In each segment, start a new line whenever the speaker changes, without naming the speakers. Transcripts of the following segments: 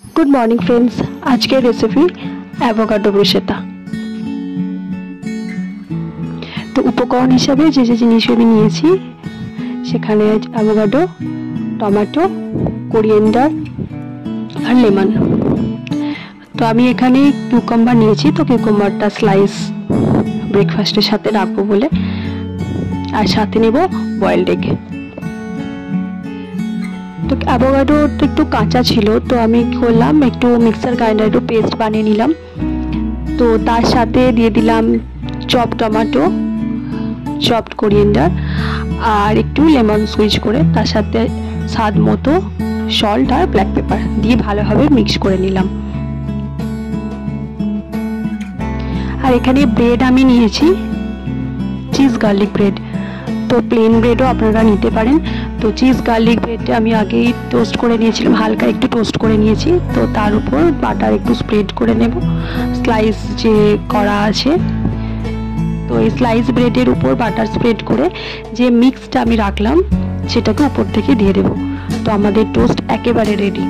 Good morning friends, आज के recipe avocado bruschetta. तो उपकरण हिसाब से जे जिनिसगुलो निয়েছি সেখানে एवोकाडो, टमेटो, कोरिएंडार और लेमन। तो আমি এখানে কিউকাম্বার নিয়েছি, তো কিউকাম্বারটা স্লাইস ব্রেকফাস্টের সাথে রাখবো বলে, আর সাথে নেব বয়েলড এগ। तो एवोकाडो একটু কাঁচা ছিল, তো আমি কি করলাম একটু মিক্সার গ্রাইন্ডারে পেস্ট বানিয়ে নিলাম। তো তার সাথে দিয়ে দিলাম চপ টমেটো, চপড কোরিয়েন্ডার আর একটু লেমন স্কুইজ করে, তার সাথে স্বাদ মতো সল্ট আর ব্ল্যাক পেপার দিয়ে ভালোভাবে মিক্স করে নিলাম। আর এখানে ব্রেড আমি নিয়েছি চিজ গার্লিক ব্রেড, তো প্লেন ব্রেডও আপনারা নিতে পারেন। তো চিজ গার্লিক ব্রেডটা আমি আগেই টোস্ট করে নিয়েছিলাম, হালকা একটু টোস্ট করে নিয়েছি। তো তার উপর বাটার একটু স্প্রেড করে নেব, স্লাইস যে করা আছে। তো এই স্লাইস ব্রেডের উপর বাটার স্প্রেড করে যে মিক্সটা আমি রাখলাম সেটাকে উপর থেকে দিয়ে দেব। তো আমাদের টোস্ট একেবারে রেডি।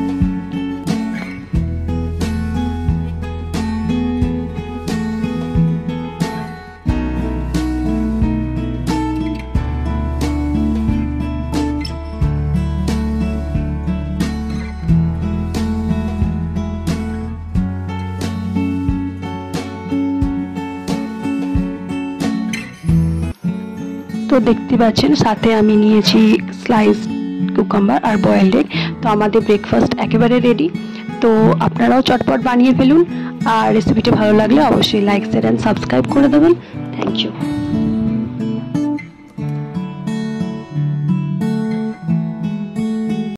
तो देखते पाচ্ছেন সাথে আমি নিয়েছি স্লাইস কিউকাম্বার আর বয়েলড এগ। তো আমাদের ব্রেকফাস্ট একেবারে রেডি। তো আপনারাও চটপট বানিয়ে ফেলুন, আর রেসিপিটা ভালো লাগলে অবশ্যই লাইক শেয়ার এন্ড সাবস্ক্রাইব করে দেবেন। Thank you.